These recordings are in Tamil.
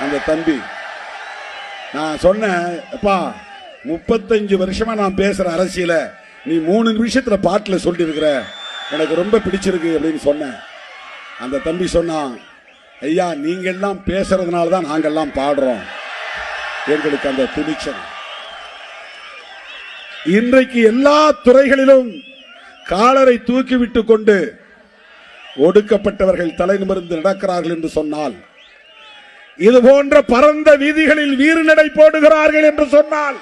அந்த தம்பி. நான் சொன்னேன், அப்பா 35 வருஷமா நான் பேசுற அரசியல நீ 3 நிமிஷத்துல பாட்டுல சொல்லி இருக்கிற, எனக்கு ரொம்ப பிடிச்சிருக்கு அப்படின்னு சொன்னேன். அந்த தம்பி சொன்னான், ஐயா நீங்க எல்லாம் பேசுறதுனால தான் நாங்கெல்லாம் பாடுறோம், எங்களுக்கு அந்த துணிச்சல். இன்றைக்கு எல்லா துறைகளிலும் காலரை தூக்கிவிட்டு கொண்டு ஒடுக்கப்பட்டவர்கள் தலை நிமிர்ந்து நடக்கிறார்கள் என்று சொன்னால், இது போன்ற பரந்த வீதிகளில் வீறு நடை போடுகிறார்கள் என்று சொன்னால்,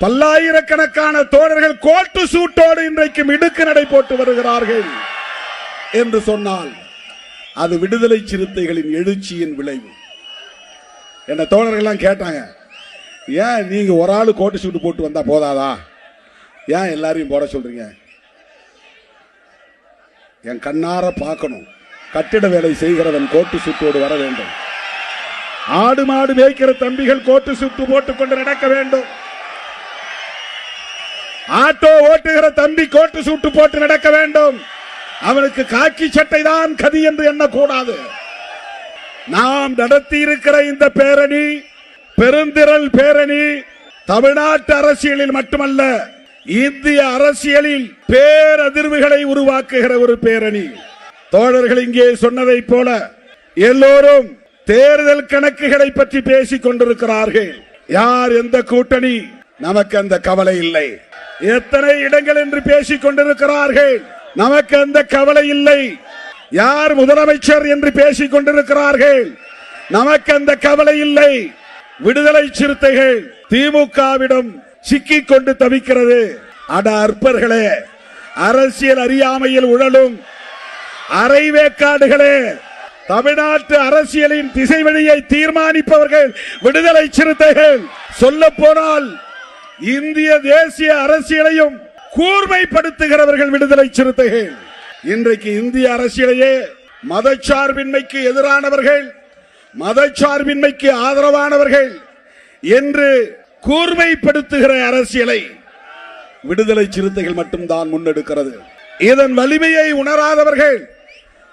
பல்லாயிரக்கணக்கான தோழர்கள் கோட்டு சூட்டோடு இன்றைக்கு மிடுக்கு நடை போட்டு வருகிறார்கள் என்று சொன்னால், அது விடுதலை சிறுத்தைகளின் எழுச்சியின் விளைவு. என்ன தோழர்கள் கேட்டாங்க, ஏன் நீங்க ஒரு ஆளு கோட்டு சூட்டு போட்டு வந்தா போதாதா, ஏன் எல்லாரையும் போட சொல்றீங்க? என் கண்ணார பார்க்கணும், கட்டிட வேலை செய்கிறவன் கோட்டு சூட்டோடு வர வேண்டும். ஆடு மாடு மேய்க்கிற தம்பிகள் கோட்டு சூட்டு போட்டுக் கொண்டு நடக்க வேண்டும். ஆட்டோ ஓட்டுகிற தம்பி கோட்டு சூட்டு போட்டு நடக்க வேண்டும். அவனுக்கு காக்கி சட்டை தான் கதி என்று எண்ணக்கூடாது. நாம் நடத்தி இருக்கிற இந்த பேரணி, பெருந்திரள் பேரணி, தமிழ்நாட்டு அரசியலில் மட்டுமல்ல, இந்திய அரசியலில் பேரதிர்வுகளை உருவாக்குகிற ஒரு பேரணி. தோழர்கள் இங்கே சொன்னதை போல எல்லோரும் தேர்தல் கணக்குகளை பற்றி பேசிக் கொண்டிருக்கிறார்கள். யார் எந்த கூட்டணி, நமக்கு அந்த கவலை இல்லை. எத்தனை இடங்கள் என்று பேசிக் கொண்டிருக்கிறார்கள், நமக்கு அந்த கவலை இல்லை. யார் முதலமைச்சர் என்று பேசிக் கொண்டிருக்கிறார்கள், நமக்கு அந்த கவலை இல்லை. விடுதலை சிறுத்தைகள் திமுகவிடம் சிக்கிக் கொண்டு தவிக்கிறது. அட அற்பர்களே, அரசியல் அறியாமையில் உழலும் அரைவேக்காடுகளே, தமிழ்நாட்டு அரசியலின் திசை வழியை தீர்மானிப்பவர்கள் விடுதலை சிறுத்தைகள். சொல்ல போனால் இந்திய தேசிய அரசியலையும் கூர்மைப்படுத்துகிறவர்கள் விடுதலை சிறுத்தைகள். இன்றைக்கு இந்திய அரசியலையே மதச்சார்பின்மைக்கு எதிரானவர்கள், மதச்சார்பின்மைக்கு ஆதரவானவர்கள் என்று கூர்மைப்படுத்துகிற அரசியலை விடுதலை சிறுத்தைகள் மட்டும்தான் முன்னெடுக்கிறது. இதன் வலிமையை உணராதவர்கள்,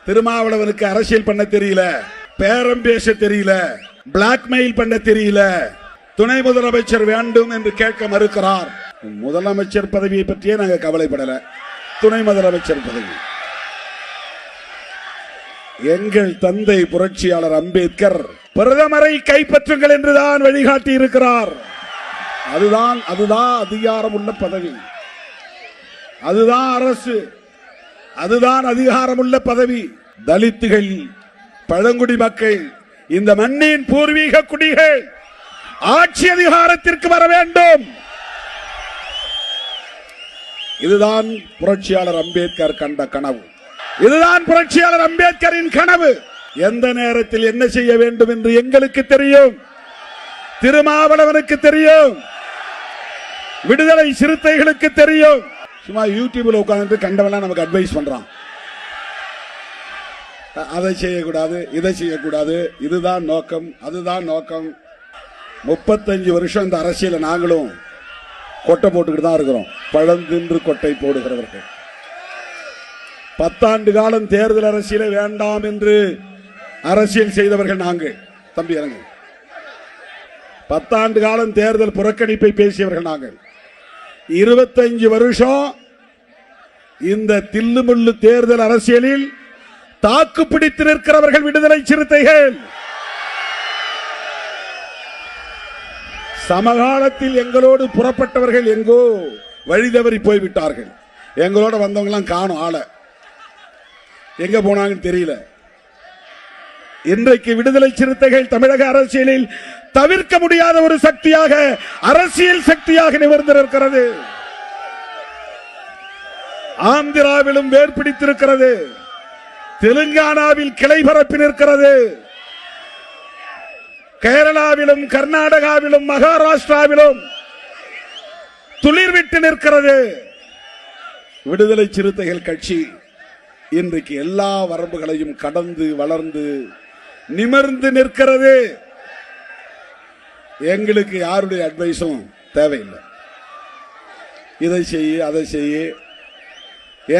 திருமாவளவனுக்கு அரசியல் பண்ண தெரியல, பேரம் பேச தெரியல, பிளாக்மெயில் பண்ண தெரியல, துணை முதலமைச்சர் வேண்டும் என்று கேட்க மறுக்கிறார். முதலமைச்சர் பதவியை பற்றியே நாங்க கவலைப்படல, துணை முதலமைச்சர் பதவி. எங்கள் தந்தை புரட்சியாளர் அம்பேத்கர் பிரதமரை கைப்பற்றுங்கள் என்றுதான் வழிகாட்டி இருக்கிறார். அதுதான் அதிகாரம் உள்ள பதவி, அதுதான் அரசு, அதுதான் அதிகாரமுள்ள பதவி. தலித்துகள், பழங்குடி மக்கள், இந்த மண்ணின் பூர்வீக குடிகள் ஆட்சி அதிகாரத்திற்கு வர வேண்டும். இதுதான் புரட்சியாளர் அம்பேத்கர் கண்ட கனவு, இதுதான் புரட்சியாளர் அம்பேத்கரின் கனவு. எந்த நேரத்தில் என்ன செய்ய வேண்டும் என்று எங்களுக்கு தெரியும், திருமாவளவனுக்கு தெரியும், விடுதலை சிறுத்தைகளுக்கு தெரியும். சும்மா யூடியூப்ல உட்கார்ந்து கண்டவெல்லாம் நமக்கு அட்வைஸ் பண்றான், அதை செய்யக்கூடாது, இதை செய்யக்கூடாது, இதுதான் நோக்கம், அதுதான் நோக்கம். 35 வருஷம் இந்த அரசியல நாங்களும் கொட்டை போட்டுக்கிட்டு தான் இருக்கிறோம், பழந்தின்று கொட்டை போடுகிறவர்கள். 10 ஆண்டு காலம் தேர்தல் அரசியலை வேண்டாம் என்று அரசியல் செய்தவர்கள் நாங்கள். தம்பி இறங்க. 10 ஆண்டு காலம் தேர்தல் புறக்கணிப்பை பேசியவர்கள் நாங்கள். 25 வருஷம் இந்த தில்லுமுள்ளு தேர்தல் அரசியலில் தாக்கு பிடித்து நிற்கிறவர்கள் விடுதலை சிறுத்தைகள். சமகாலத்தில் எங்களோடு புறப்பட்டவர்கள் எங்கோ வழிதவறி போய்விட்டார்கள். எங்களோட வந்தவங்க எல்லாம் காணும், ஆள எங்க போனாங்கன்னு தெரியல. இன்றைக்கு விடுதலை சிறுத்தைகள் தமிழக அரசியலில் தவிர்க்க முடியாத ஒரு சக்தியாக, அரசியல் சக்தியாக நிமிர்ந்திருக்கிறது. ஆந்திராவிலும் வேர் பிடித்திருக்கிறது, தெலுங்கானாவில் கிளை பரப்பி நிற்கிறது, கேரளாவிலும் கர்நாடகாவிலும் மகாராஷ்டிராவிலும் துளிர்விட்டு நிற்கிறது. விடுதலை சிறுத்தைகள் கட்சி இன்றைக்கு எல்லா வரம்புகளையும் கடந்து வளர்ந்து நிமிர்ந்து நிற்கிறது. எங்களுக்கு யாருடைய அட்வைஸும் தேவையில்லை. இதை செய்ய, அதை செய்ய,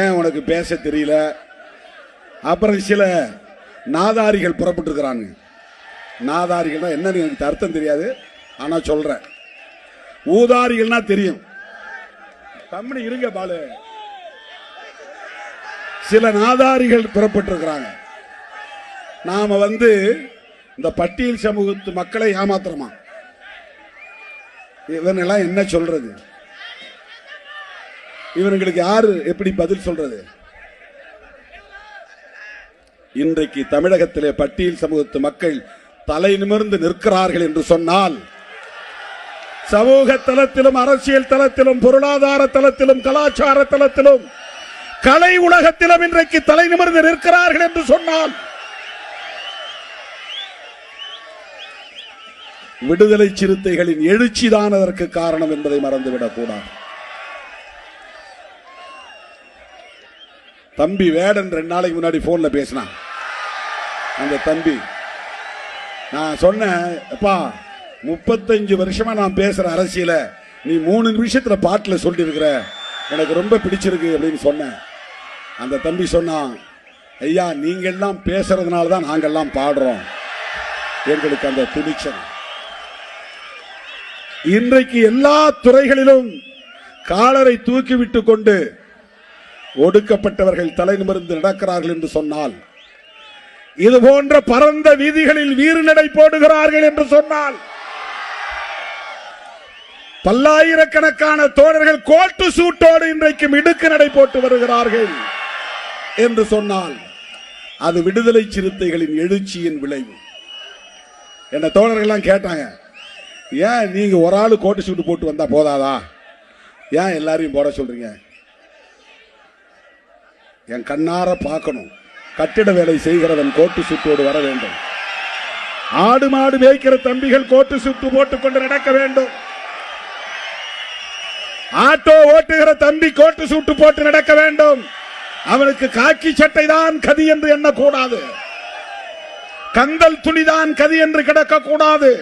ஏன் உனக்கு பேச தெரியல, அப்புறம் சில நாதாரிகள் புறப்பட்டு இருக்கிறாங்க. நாதாரிகள்னா என்னன்னு எனக்கு அர்த்தம் தெரியாது, ஆனா சொல்றேன். ஊதாரிகள்னா தெரியும். கம்பெனி இருங்க பாலு. சில நாதாரிகள் புறப்பட்டு இருக்கிறாங்க. நாம இந்த பட்டியல் சமூகத்து மக்களை ஏமாத்துறோமா? இவனெல்லாம் என்ன சொல்றது? இவங்களுக்கு யாரு எப்படி பதில் சொல்றது? இன்றைக்கு தமிழகத்திலே பட்டியல் சமூகத்து மக்கள் தலை நிமிர்ந்து நிற்கிறார்கள் என்று சொன்னால், சமூக தளத்திலும் அரசியல் தளத்திலும் பொருளாதார தளத்திலும் கலாச்சார தளத்திலும் கலை உலகத்திலும் இன்றைக்கு தலை நிமிர்ந்து நிற்கிறார்கள் என்று சொன்னால், விடுதலை சிறுத்தைகளின் எழுச்சிதான் அதற்கு காரணம் என்பதை மறந்துவிடக் கூடாது. தம்பி வேடன் 2 நாளைக்கு முன்னாடி போன்ல பேசினான். அந்த தம்பி, நான் சொன்னேன், அப்பா 35 வருஷமா நான் பேசுற அரசியல நீ 3 நிமிஷத்துல பாட்டுல சொல்லி இருக்கிற, எனக்கு ரொம்ப பிடிச்சிருக்கு அப்படின்னு சொன்னேன். அந்த தம்பி சொன்னான், ஐயா நீங்க எல்லாம் பேசுறதுனால தான் நாங்கெல்லாம் பாடுறோம், எங்களுக்கு அந்த துணிச்சல். இன்றைக்கு எல்லா துறைகளிலும் காலரை தூக்கிவிட்டு கொண்டு ஒடுக்கப்பட்டவர்கள் தலை நிமிர்ந்து நடக்கிறார்கள் என்று சொன்னால், இது போன்ற பரந்த வீதிகளில் வீறு நடை போடுகிறார்கள் என்று சொன்னால், பல்லாயிரக்கணக்கான தோழர்கள் கோட்டு சூட்டோடு இன்றைக்கு மிடுக்கு நடை போட்டு வருகிறார்கள் என்று சொன்னால், அது விடுதலை சிறுத்தைகளின் எழுச்சியின் விளைவு. என்ன தோழர்கள் கேட்டாங்க, ஏன் நீங்க ஒரு ஆளு கோட்டு சூட்டு போட்டு வந்தா போதாதா, ஏன் எல்லாரையும் போட சொல்றீங்க? என் கண்ணார பார்க்கணும், கட்டிட வேலை செய்கிறவன் கோட்டு சூட்டோடு வர வேண்டும். ஆடு மாடு மேய்க்கிற தம்பிகள் கோட்டு சூட்டு போட்டுக் கொண்டு நடக்க வேண்டும். ஆட்டோ ஓட்டுகிற தம்பி கோட்டு சூட்டு போட்டு நடக்க வேண்டும். அவனுக்கு காக்கி சட்டை தான் கதி என்று எண்ணக்கூடாது, கந்தல் துணிதான் கதி என்று கிடக்க கூடாது.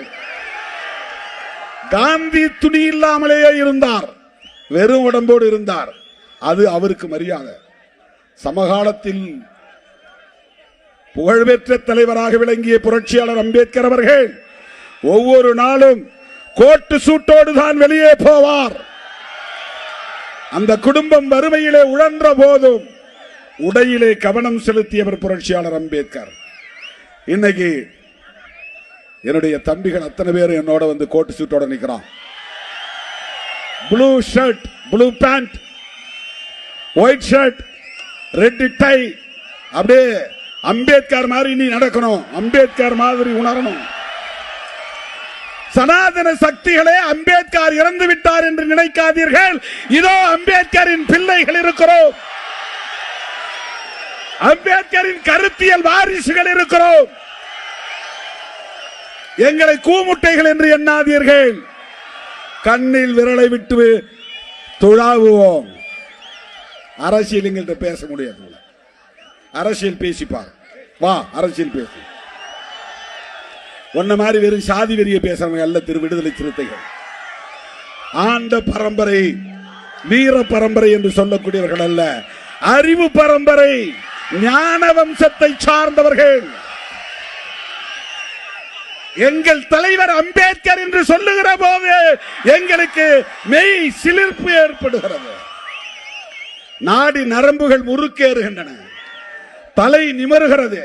காந்தி துணி இல்லாமலேயே இருந்தார், வெறும் உடம்போடு இருந்தார், அது அவருக்கு மரியாதை. சமகாலத்தில் புகழ்பெற்ற தலைவராக விளங்கிய புரட்சியாளர் அம்பேத்கர் அவர்கள் ஒவ்வொரு நாளும் கோட்டு சூட்டோடு தான் வெளியே போவார். அந்த குடும்பம் வறுமையிலே உழன்ற போதும் உடையிலே கவனம் செலுத்தியவர் புரட்சியாளர் அம்பேத்கர். இன்னைக்கு என்னுடைய தம்பிகள் அத்தனை பேரும் என்னோட கோட்டு சூட்டோட நிக்கிறான். Blue shirt, blue pant, white shirt, red tie. அப்படியே அம்பேத்கர் மாதிரி நீ நடக்கணும், அம்பேத்கர் மாதிரி உணரணும். சனாதன சக்திகளே அம்பேத்கர் இறந்து விட்டார் என்று நினைக்காதீர்கள். இதோ அம்பேத்கரின் பிள்ளைகள் இருக்கிறோம், அம்பேத்கரின் கருத்தியல் வாரிசுகள் இருக்கிறோம். எங்களை கூமுட்டைகள் என்று எண்ணாதீர்கள். கண்ணில் விரலை விட்டு துழாவுவோம். அரசியல் எங்கள்கிட்ட பேச முடியாது. அரசியல் பேசிப்பார், வா அரசியல் பேசு. ஒன்ன மாதிரி வெறும் சாதி வெறிய பேசுறவங்க அல்ல திரு விடுதலை சிறுத்தைகள். ஆண்ட பரம்பரை, வீர பரம்பரை என்று சொல்லக்கூடியவர்கள் அல்ல, அறிவு பரம்பரை, ஞான வம்சத்தை சார்ந்தவர்கள். எங்கள் தலைவர் அம்பேத்கர் என்று சொல்லுகிற போது எங்களுக்கு மெய் சிலிர்ப்பு ஏற்படுகிறது. நாடி நரம்புகள் முறுக்கேறுகின்றன, தலை நிமருகிறது,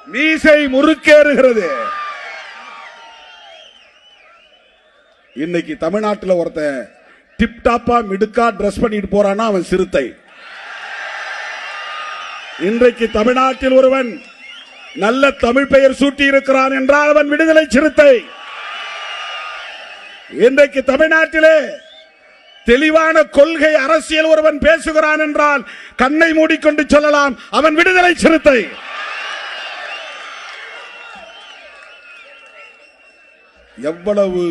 மீசை முறுக்கேறுகிறது. இன்னைக்கு தமிழ்நாட்டில் ஒருத்தன் டிப்டாப்பா மிடுக்கா டிரஸ் பண்ணிட்டு போறான்னா அவன் சிறுத்தை. இன்றைக்கு தமிழ்நாட்டில் ஒருவன் நல்ல தமிழ் பெயர் சூட்டி இருக்கிறான் என்றால் அவன் விடுதலை சிறுத்தை. இன்றைக்கு தமிழ்நாட்டிலே தெளிவான கொள்கை அரசியல் ஒருவன் பேசுகிறான் என்றால் கண்ணை மூடிக்கொண்டு சொல்லலாம், அவன் விடுதலை சிறுத்தை. எவ்வளவு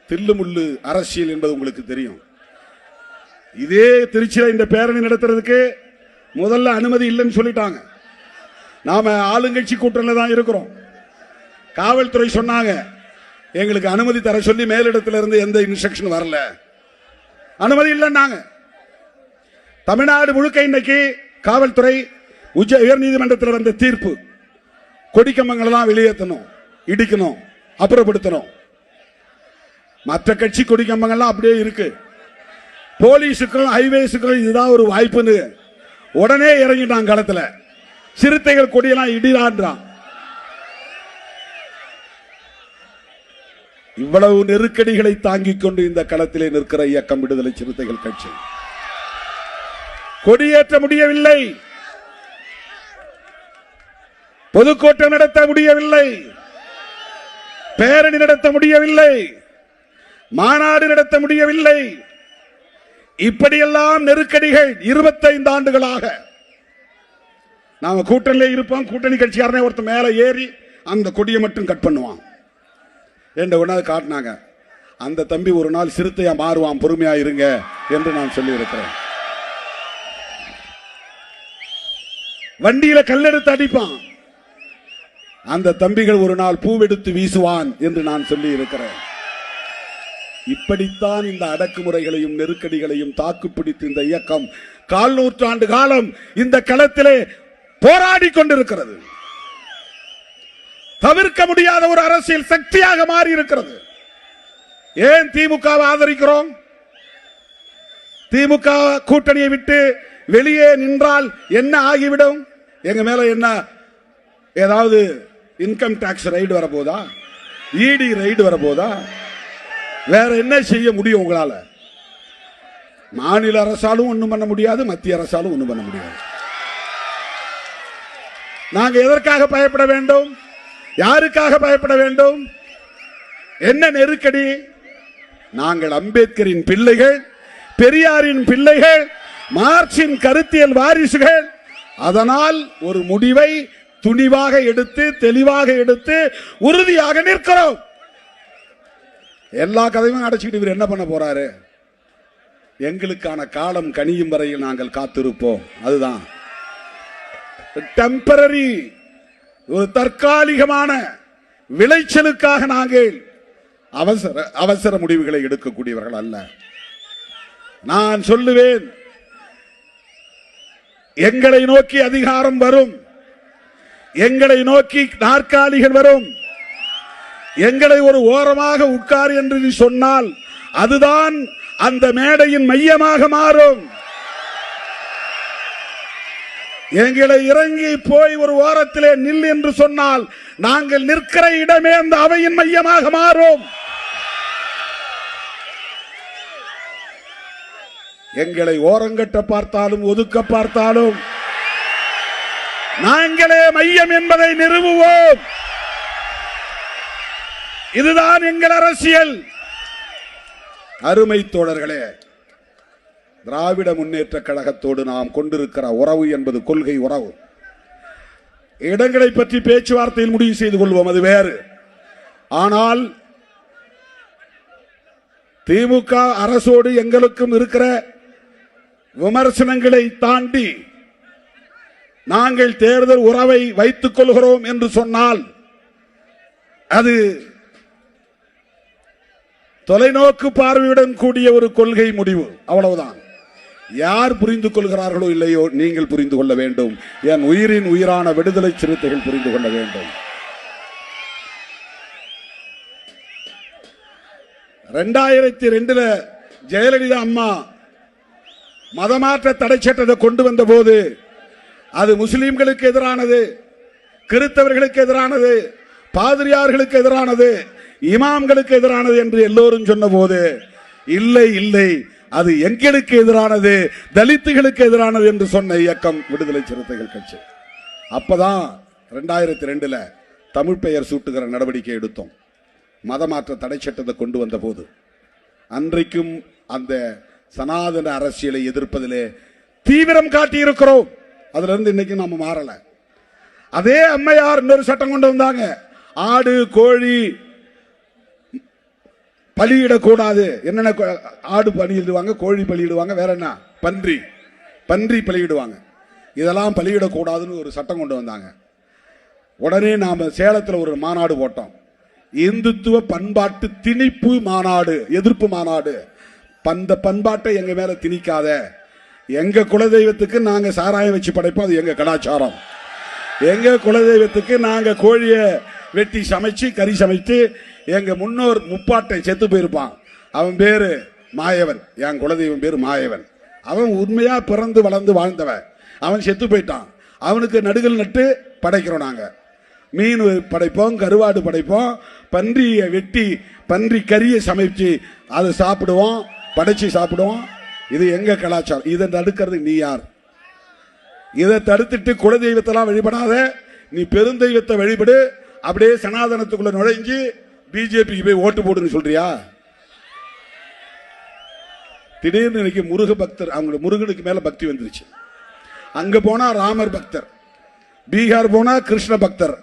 தில்லுமுள்ளு அரசியல் என்பது உங்களுக்கு தெரியும். இதே திருச்சியில இந்த பேரணி நடத்துறதுக்கு முதல்ல அனுமதி இல்லைன்னு சொல்லிட்டாங்க. நாம ஆளுங்கட்சி கூட்டணியில தான் இருக்கிறோம். காவல்துறை சொன்னாங்க, எங்களுக்கு அனுமதி தர சொல்லி மேலிடத்துல இருந்து எந்த இன்ஸ்ட்ரக்ஷன் வரல, அனுமதி இல்லைன்னாங்க. தமிழ்நாடு முழுக்க இன்னைக்கு காவல்துறை உயர் நீதிமன்றத்தில் வந்த தீர்ப்பு, கொடிக்கம்பங்கள்லாம் வெளியேற்றணும், இடிக்கணும், அப்புறப்படுத்தணும். மற்ற கட்சி கொடிக்கம்பங்கள்லாம் அப்படியே இருக்கு. போலீஸுக்கும் ஹைவேஸுக்கும் இதுதான் ஒரு வாய்ப்புன்னு உடனே இறங்கிட்டான் களத்துல. சிறுத்தைகள் கொடியெல்லாம் இடிடான்றான். இவ்வளவு நெருக்கடிகளை தாங்கிக் கொண்டு இந்த களத்திலே நிற்கிற இயக்கம் விடுதலை சிறுத்தைகள் கட்சி. கொடியேற்ற முடியவில்லை, பொதுக்கூட்டம் நடத்த முடியவில்லை, பேரணி நடத்த முடியவில்லை, மாநாடு நடத்த முடியவில்லை. இப்படியெல்லாம் நெருக்கடிகள் 25 ஆண்டுகளாக. நாம கூட்டணியிலே இருப்போம், கூட்டணி கட்சியாரனே ஒருத்தர் மேல ஏறி அந்த கொடியை மட்டும் கட் பண்ணுவான் என்ற ஒன்றாவது காட்டினாங்க. அந்த தம்பி ஒரு நாள் சிறுத்தையா மாறுவான், பொறுமையா இருங்க என்று நான் சொல்லி இருக்கிறேன். வண்டியில கல்லெடுத்து அடிப்பான், அந்த தம்பிகள் ஒரு நாள் பூவெடுத்து வீசுவான் என்று நான் சொல்லி இருக்கிறேன். இப்படித்தான் இந்த அடக்குமுறைகளையும் நெருக்கடிகளையும் தாக்குப்பிடித்து இந்த இயக்கம் 1/4 நூற்றாண்டு காலம் இந்த களத்திலே போராடி கொண்டிருக்கிறது. தவிர்க்க முடியாத ஒரு அரசியல் சக்தியாக மாறி இருக்கிறது. ஏன் திமுகவை ஆதரிக்கிறோம்? திமுக கூட்டணியை விட்டு வெளியே நின்றால் என்ன ஆகிவிடும்? எங்க மேல என்ன ஏதாவது இன்கம் டாக்ஸ் ரைடு வரப்போதா? இடி ரைடு வரப்போதா? வேற என்ன செய்ய முடியும் உங்களால? மாநில அரசாலும் ஒண்ணும் பண்ண முடியாது, மத்திய அரசாலும் ஒண்ணும் பண்ண முடியாது. நாங்க எதற்காக பயப்பட வேண்டும்? யாருக்காக பயப்பட வேண்டும்? என்ன நெருக்கடி? நாங்கள் அம்பேத்கரின் பிள்ளைகள், பெரியாரின் பிள்ளைகள், மார்க்சின் கருத்தியல் வாரிசுகள். அதனால் ஒரு முடிவை துணிவாக எடுத்து, தெளிவாக எடுத்து, உறுதியாக நிற்கிறோம். எல்லா கதையும் அடைச்சிக்கிட்டு இவர் என்ன பண்ண போறாரு? எங்களுக்கான காலம் கனியும் வரையில் நாங்கள் காத்திருப்போம். அதுதான் டெம்பரரி, ஒரு தற்காலிகமான விளைச்சலுக்காக நாங்கள் அவசர முடிவுகளை எடுக்கக்கூடியவர்கள் அல்ல. நான் சொல்லுவேன், எங்களை நோக்கி அதிகாரம் வரும், எங்களை நோக்கி நாற்காலிகள் வரும், எங்களை ஒரு ஓரமாக உட்கார் என்று சொன்னால் அதுதான் அந்த மேடையின் மையமாக மாறும். எங்களை இறங்கி போய் ஒரு ஓரத்திலே நில் என்று சொன்னால் நாங்கள் நிற்கிற இடமே அந்த அவையின் மையமாக மாறும். எங்களை ஓரங்கட்ட பார்த்தாலும் ஒதுக்க பார்த்தாலும் நாங்களே மையம் என்பதை நிறுவுவோம். இதுதான் எங்கள் அரசியல். அருமை தோழர்களே, திராவிட முன்னேற்ற கழகத்தோடு நாம் கொண்டிருக்கிற உறவு என்பது கொள்கை உறவு. இடங்களை பற்றி பேச்சுவார்த்தையில் முடிவு செய்து கொள்வோம், அது வேறு. ஆனால் திமுக அரசோடு எங்களுக்கும் இருக்கிற விமர்சனங்களை தாண்டி நாங்கள் தேர்தல் உறவை வைத்துக் கொள்கிறோம் என்று சொன்னால் அது தொலைநோக்கு பார்வையுடன் கூடிய ஒரு கொள்கை முடிவு, அவ்வளவுதான். யார் புரிந்து கொள்கிறார்களோ இல்லையோ, நீங்கள் புரிந்து கொள்ள வேண்டும். என் உயிரின் உயிரான விடுதலை சிறுத்தைகள் புரிந்து கொள்ள வேண்டும். 2002 ஜெயலலிதா அம்மா மதமாற்ற தடை சட்டத்தை கொண்டு வந்த போது அது முஸ்லிம்களுக்கு எதிரானது, கிறிஸ்தவர்களுக்கு எதிரானது, பாதிரியார்களுக்கு எதிரானது, இமாம்களுக்கு எதிரானது என்று எல்லோரும் சொன்ன போது இல்லை இல்லை, அது எங்களுக்கு எதிரானது, தலித்துகளுக்கு எதிரானது என்று சொன்ன இயக்கம் விடுதலை சிறுத்தைகள் கட்சி. அப்பதான் 2002 தமிழ் பெயர் சூட்டுகிற நடவடிக்கை எடுத்தோம். மதமாற்ற தடை சட்டத்தை கொண்டு வந்த போது அன்றைக்கும் அந்த சனாதன அரசியலை எதிர்ப்பதிலே தீவிரம் காட்டி இருக்கிறோம். அதுல இருந்து இன்னைக்கு நாம மாறல. அதே அம்மையார் இன்னொரு சட்டம் கொண்டு வந்தாங்க. ஆடு கோழி பலியிடக்கூடாது. என்னென்ன ஆடு பலியிடுவாங்க, கோழி பலியிடுவாங்க, வேற என்ன பன்றி பலியிடுவாங்க. இதெல்லாம் பலியிடக்கூடாதுன்னு ஒரு சட்டம் கொண்டு வந்தாங்க. உடனே நாம சேலத்தில் ஒரு மாநாடு போட்டோம். இந்துத்துவ பண்பாட்டு திணிப்பு மாநாடு, எதிர்ப்பு மாநாடு. அந்த பண்பாட்டை எங்க மேல திணிக்காத, எங்க குலதெய்வத்துக்கு நாங்க சாராயம் வச்சு படைப்போம், அது எங்க கலாச்சாரம். எங்க குலதெய்வத்துக்கு நாங்க கோழிய வெட்டி சமைச்சு கறி சமைத்து எங்க முன்னோர் முப்பாட்டை செத்து போயிருப்பான். அவன் பேரு மாயவன். என் குலதெய்வம் பேரு மாயவன். அவன் உண்மையா பிறந்து வளர்ந்து வாழ்ந்தவன். அவன் செத்து போயிட்டான். அவனுக்கு நடுகள் நட்டு படைக்கிறோம். நாங்க மீன் படைப்போம், கருவாடு படைப்போம், பன்றியை வெட்டி பன்றி கறியை சமைச்சு அதை சாப்பிடுவோம், படைச்சு சாப்பிடுவோம். இது எங்க கலாச்சாரம். இதை தடுக்கிறது நீ யார்? இதை தடுத்துட்டு குலதெய்வத்தெல்லாம் வழிபடாத, நீ பெருந்தெய்வத்தை வழிபடு. அப்படியே சனாதனத்துக்குள்ள நுழைஞ்சு பிஜேபிக்கு போய் ஓட்டு போடுன்னு சொல்றியா? திடீர்னு இன்னைக்கு முருக பக்தர், அவங்களுக்கு முருகனுக்கு மேல பக்தி வந்துருச்சு. அங்க போனா ராமர் பக்தர், பீகார் போனா கிருஷ்ண பக்தர்,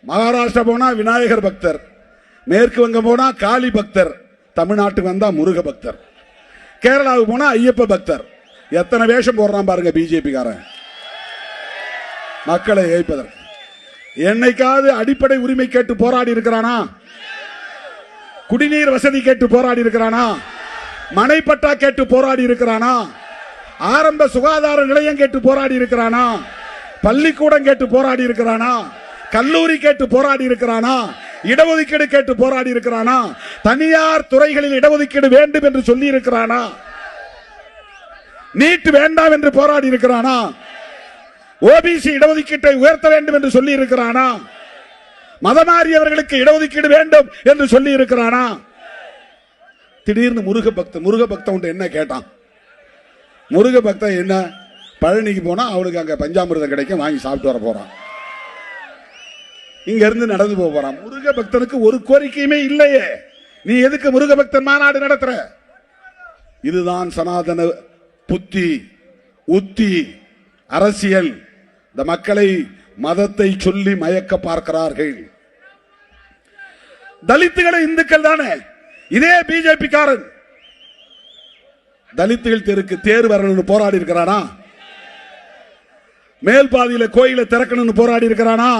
மகாராஷ்டிரா போனா விநாயகர் பக்தர், மேற்கு வங்கம் போனா காளி பக்தர், தமிழ்நாட்டுக்கு வந்தா முருக பக்தர், கேரளாவுக்கு போனா ஐயப்ப பக்தர். எத்தனை வேஷம் போடுறான் பாருங்க பிஜேபி காரன் மக்களை ஏய்ப்பதற்கு. என்னைக்காவது அடிப்படை உரிமை கேட்டு போராடி இருக்கிறானா? குடிநீர் வசதி கேட்டு போராடி இருக்கிறானா? மனைப்பட்டா கேட்டு போராடி இருக்கிறானா? ஆரம்ப சுகாதார நிலையம் கேட்டு போராடி இருக்கிறானா? பள்ளிக்கூடம் கேட்டு போராடி இருக்கிறானா? கல்லூரி கேட்டு போராடி இருக்கிறானா? இடஒதுக்கீடு கேட்டு போராடி இருக்கிறானா? தனியார் துறைகளில் இடஒதுக்கீடு வேண்டும் என்று சொல்லி இருக்கிறானா? நீட் வேண்டாம் என்று போராடி இருக்கிறானா? ஓபிசி இடஒதுக்கீட்டை உயர்த்த வேண்டும் என்று சொல்லி இருக்கிறானா? மதமாறியவர்களுக்கு இடஒதுக்கீடு வேண்டும் என்று சொல்லி இருக்கிறானா? திடீர்னு முருக பக்தன் என்ன கேட்டான்? முருக பக்தன் என்ன, பழனிக்கு போனா அவனுக்கு அங்க பஞ்சாமிர்தம் கிடைக்கும், வாங்கி சாப்பிட்டு வர போறான். இங்க இருந்து நடந்து போறான். முருக பக்தனுக்கு ஒரு கோரிக்கையுமே இல்லையே. நீ எதுக்கு முருக பக்தன் மாநாடு நடத்துற? இதுதான் சனாதன புத்தி, உத்தி, அரசியல். இந்த மக்களை மதத்தை சொல்லி மயக்க பார்க்கிறார்கள். தலித்துகளை இந்துக்கள் தானே. இதே பிஜேபி காரன் தலித்துகள் தெருக்கு தேர் வரணும்னு போராடி இருக்கிறானா? மேல் பாதியில கோயிலை திறக்கணும்னு போராடி இருக்கிறானா?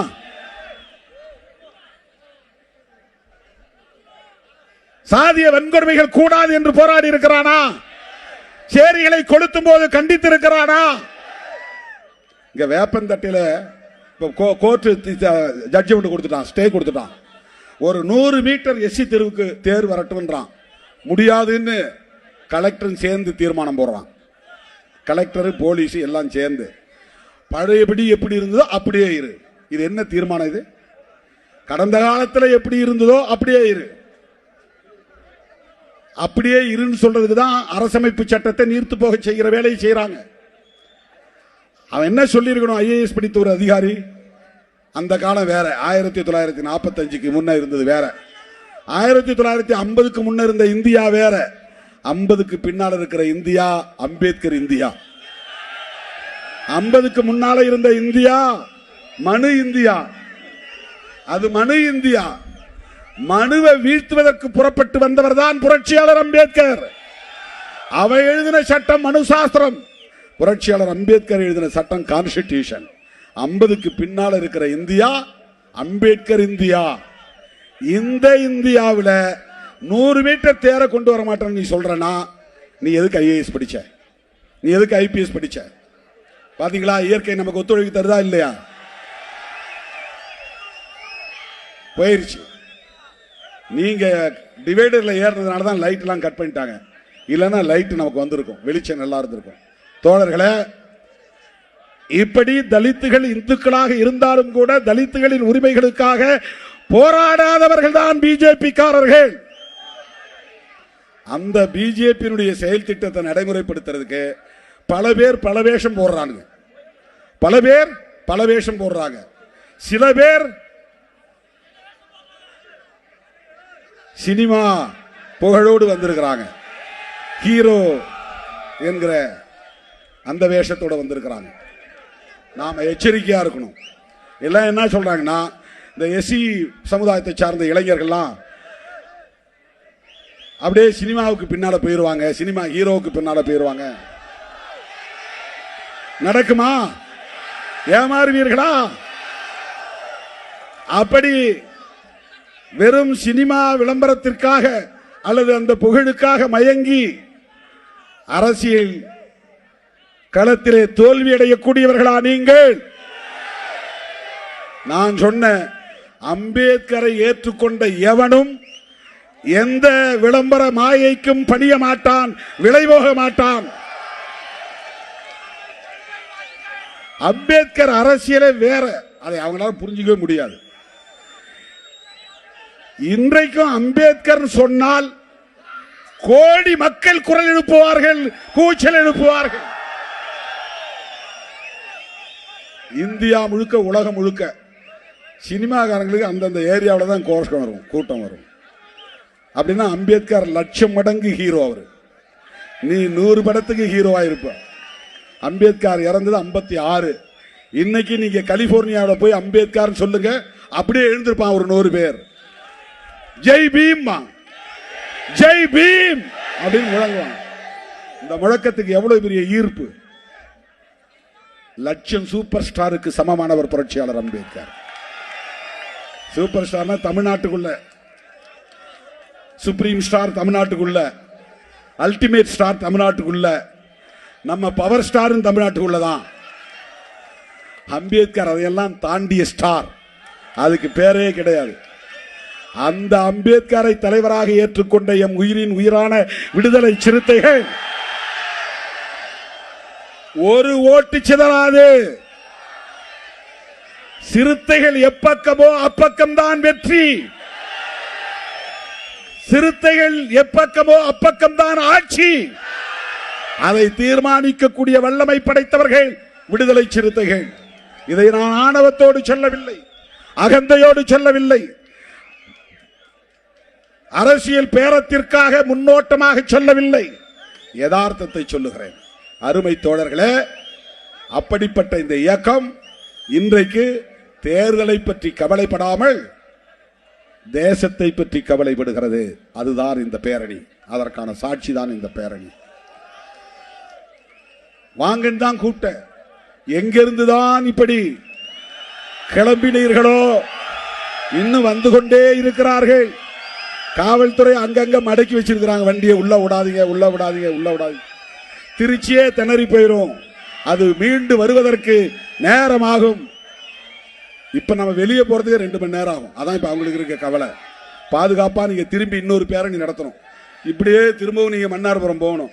சாதிய வன்கொடுமைகள் கூடாது என்று போராடி இருக்கிறானா? சேரிகளை கொளுத்தும் போது கண்டித்திருக்கிறானா? இங்க வேப்பந்தட்டில கோர்ட் ஜட்ஜ்மெண்ட் கொடுத்துட்டான், ஸ்டே கொடுத்துட்டான். ஒரு 100 மீட்டர் எஸ்சி தெருவுக்கு தேர் வரட்டும்ன்றான். முடியாதுன்னு கலெக்டர் சேர்ந்து தீர்மானம் போடுறான். கலெக்டர் போலீஸ் எல்லாம் சேர்ந்து பழையபடி எப்படி இருந்ததோ அப்படியே இரு. இது என்ன தீர்மானம்? இது கடந்த காலத்தில் எப்படி இருந்ததோ அப்படியே இரு. அப்படியே இருன்னு சொல்றதுக்கு தான் அரசமைப்பு சட்டத்தை நீர்த்து போக செய்கிற வேலையை செய்யறாங்க. அவன் என்ன சொல்லி இருக்கணும்? ஐஏஎஸ் படித்த ஒரு அதிகாரி. அந்த காலம் வேற. 1945க்கு முன்ன இருந்தது வேற. 1950க்கு முன்ன இருந்த இந்தியா வேற. 50க்கு பின்னால் இருக்கிற இந்தியா அம்பேத்கர் இந்தியா. 50க்கு முன்னால இருந்த இந்தியா மனு இந்தியா. அது மனு இந்தியா. மனுவை வீழ்த்துவதற்கு புறப்பட்டு வந்தவர் தான் புரட்சியாளர் அம்பேத்கர். அவர் எழுதின சட்டம் மனு சாஸ்திரம். புரட்சியாளர் அம்பேத்கர் எழுதின சட்டம் கான்ஸ்டிடியூஷன். 50க்கு பின்னால் இருக்கிற இந்தியா அம்பேத்கர் இந்தியா. இந்த இந்தியாவில் 100 மீட்டர் தேர கொண்டு வர மாட்டேன்னு நீ சொல்றனா, நீ எதுக்கு ஐஏஎஸ் படிச்ச? நீ எதுக்கு ஐபிஎஸ் படிச்ச? பாத்தீங்களா, இயற்கை நமக்கு ஒத்துழைப்பு தருதா இல்லையா? போயிருச்சு. நீங்க டிவைடர்ல ஏறினதுனால தான் லைட் எல்லாம் கட் பண்ணிட்டாங்க. இல்லைன்னா லைட் நமக்கு வந்திருக்கும், வெளிச்சம் நல்லா இருந்திருக்கும். தோழர்களே, இப்படி தலித்துகள் இந்துக்களாக இருந்தாலும் கூட தலித்துகளின் உரிமைகளுக்காக போராடாதவர்கள் தான் பிஜேபி காரர்கள். அந்த பிஜேபியினுடைய செயல் திட்டத்தை நடைமுறைப்படுத்துறதுக்கு பல பேர் பல வேஷம் போடுறாங்க. பல பேர் பல வேஷம் போடுறாங்க. சில பேர் சினிமா புகழோடு வந்திருக்கிறாங்க. ஹீரோ என்கிற அந்த வேஷத்தோட வந்திருக்கிறாங்க. நாம எச்சரிக்கையா இருக்கணும். எல்லாம் என்ன சொல்றாங்கன்னா, இந்த எஸ்சி சமுதாயத்தை சார்ந்த இளைஞர்கள்லாம் அப்படியே சினிமாவுக்கு பின்னால போயிருவாங்க, சினிமா ஹீரோவுக்கு பின்னால போயிருவாங்க. நடக்குமா? ஏமாறுவீர்களா? அப்படி வெறும் சினிமா விளம்பரத்திற்காக அல்லது அந்த புகழுக்காக மயங்கி அரசியல் களத்திலே தோல்வி அடையக்கூடியவர்களா நீங்கள்? நான் சொன்ன அம்பேத்கரை ஏற்றுக்கொண்ட எவனும் எந்த விளம்பர மாயைக்கும் பணிய மாட்டான், விளைபோக மாட்டான். அம்பேத்கர் அரசியலே வேற, அதை அவங்களால புரிஞ்சிக்கவே முடியாது. இன்றைக்கும் அம்பேத்கர் சொன்னால் கோடி மக்கள் குரல் எழுப்புவார்கள், கூச்சல் எழுப்புவார்கள். இந்தியா முழுக்க, உலகம் முழுக்க சினிமாக்காரங்களுக்கு அந்தந்த ஏரியாவில் தான் கோஷம் வரும், கூட்டம் வரும். அப்படின்னா அம்பேத்கர் லட்சம் மடங்கு ஹீரோ. அவரு நீ 100 படத்துக்கு ஹீரோவா இருப்ப. அம்பேத்கர் இறந்தது 56. இன்னைக்கு நீங்க கலிபோர்னியாவில் போய் அம்பேத்கர் சொல்லுங்க, அப்படியே எழுந்திருப்பான் ஒரு 100 பேர். ஜெய் பீம், ஜெய் பீம் அப்படின்னு முழங்குவான். இந்த முழக்கத்துக்கு எவ்வளவு பெரிய ஈர்ப்பு! லட்சம் சூப்பர் ஸ்டாருக்கு சமமானவர் புரட்சியாளர் அம்பேத்கர். சூப்பர் ஸ்டார்னா தமிழ்நாட்டுக்குள்ள, சுப்ரீம் ஸ்டார் தமிழ்நாட்டுக்குள்ள, அல்டிமேட் ஸ்டார் தமிழ்நாட்டுக்குள்ள, நம்ம பவர் ஸ்டார் தமிழ்நாட்டுக்குள்ளதான். அம்பேத்கர் அதையெல்லாம் தாண்டிய ஸ்டார், அதுக்கு பேரே கிடையாது. அந்த அம்பேத்கரை தலைவராக ஏற்றுக்கொண்ட எம் உயிரின் உயிரான விடுதலை சிறுத்தைகள் ஒரு ஓட்டு சிதறாது. சிறுத்தைகள் எப்பக்கமோ அப்பக்கம்தான் வெற்றி. சிறுத்தைகள் எப்பக்கமோ அப்பக்கம்தான் ஆட்சி. அதை தீர்மானிக்கக்கூடிய வல்லமை படைத்தவர்கள் விடுதலை சிறுத்தைகள். இதை நான் ஆணவத்தோடு சொல்லவில்லை, அகந்தையோடு சொல்லவில்லை, அரசியல் பேரத்திற்காக முன்னோட்டமாக சொல்லவில்லை, யதார்த்தத்தை சொல்லுகிறேன். அருமை தோழர்களே, அப்படிப்பட்ட இந்த இயக்கம் இன்றைக்கு தேர்தலை பற்றி கவலைப்படாமல் தேசத்தை பற்றி கவலைப்படுகிறது. அதுதான் இந்த பேரணி, அதற்கான சாட்சி தான் இந்த பேரணி. வாங்கன்னு தான் கூப்பிட்ட, எங்கிருந்துதான் இப்படி கிளம்பினீர்களோ இன்னும் வந்து கொண்டே இருக்கிறார்கள். காவல்துறை அங்கங்க மடக்கி வச்சிருக்கிறாங்க வண்டியை. உள்ள விடாதீங்க, உள்ள விடாதீங்க, உள்ள விடாதீங்க. திருச்சியே திணறி போயிரும். அது மீண்டு வருவதற்கு நேரமாகும். இப்ப நம்ம வெளியே போறதுக்கு 2 மணி நேரம் ஆகும். அதான் இப்ப அவங்களுக்கு இருக்க கவலை. பாதுகாப்பா நீங்க திரும்பி இன்னொரு பேரணி நடத்தணும். இப்படியே திரும்பவும் நீங்க மன்னார்புரம் போகணும்,